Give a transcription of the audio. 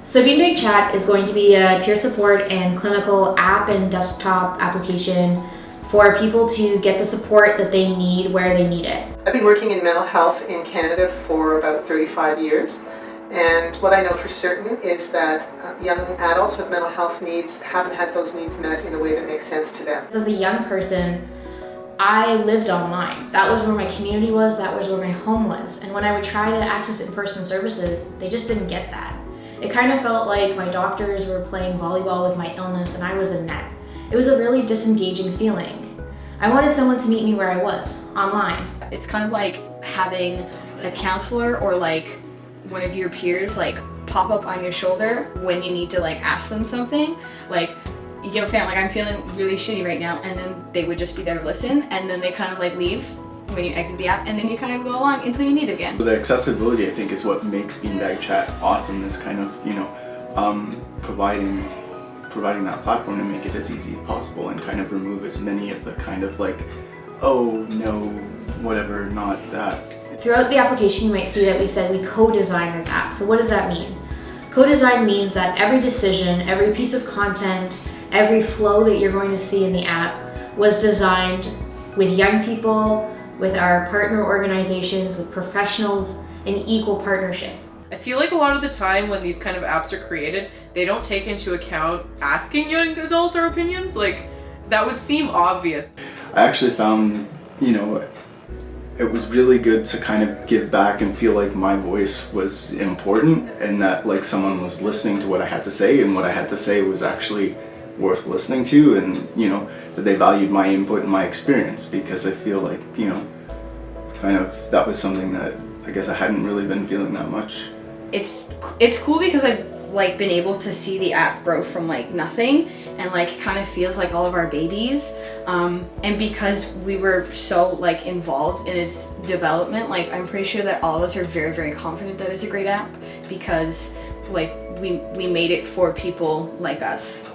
So BeanBagChat is going to be a peer support and clinical app and desktop application for people to get the support that they need where they need it. I've been working in mental health in Canada for about 35 years, and what I know for certain is that young adults with mental health needs haven't had those needs met in a way that makes sense to them. As a young person, I lived online. That was where my community was, that was where my home was. And when I would try to access in-person services, they just didn't get that. It kind of felt like my doctors were playing volleyball with my illness and I was the net. It was a really disengaging feeling. I wanted someone to meet me where I was, online. It's kind of like having a counselor or like one of your peers like pop up on your shoulder when you need to like ask them something. Like, yo fam, like I'm feeling really shitty right now, and then they would just be there to listen, and then they kind of like leave when you exit the app, and then you kind of go along until you need it again. The accessibility, I think, is what makes BeanBagChat awesome, is kind of, providing that platform to make it as easy as possible and kind of remove as many of the kind of like, oh no, whatever, not that. Throughout the application, you might see that we said we co-design this app. So what does that mean? Co-design means that every decision, every piece of content, every flow that you're going to see in the app was designed with young people, with our partner organizations, with professionals, in equal partnership. I feel like a lot of the time when these kind of apps are created, they don't take into account asking young adults our opinions. Like, that would seem obvious. I actually found, it was really good to kind of give back and feel like my voice was important, and that like someone was listening to what I had to say, and what I had to say was actually worth listening to, and that they valued my input and my experience, because I feel like it's kind of, that was something that I guess I hadn't really been feeling that much. It's cool because I've like been able to see the app grow from like nothing, and like kind of feels like all of our babies, and because we were so like involved in its development, like I'm pretty sure that all of us are very, very confident that it's a great app, because like we made it for people like us.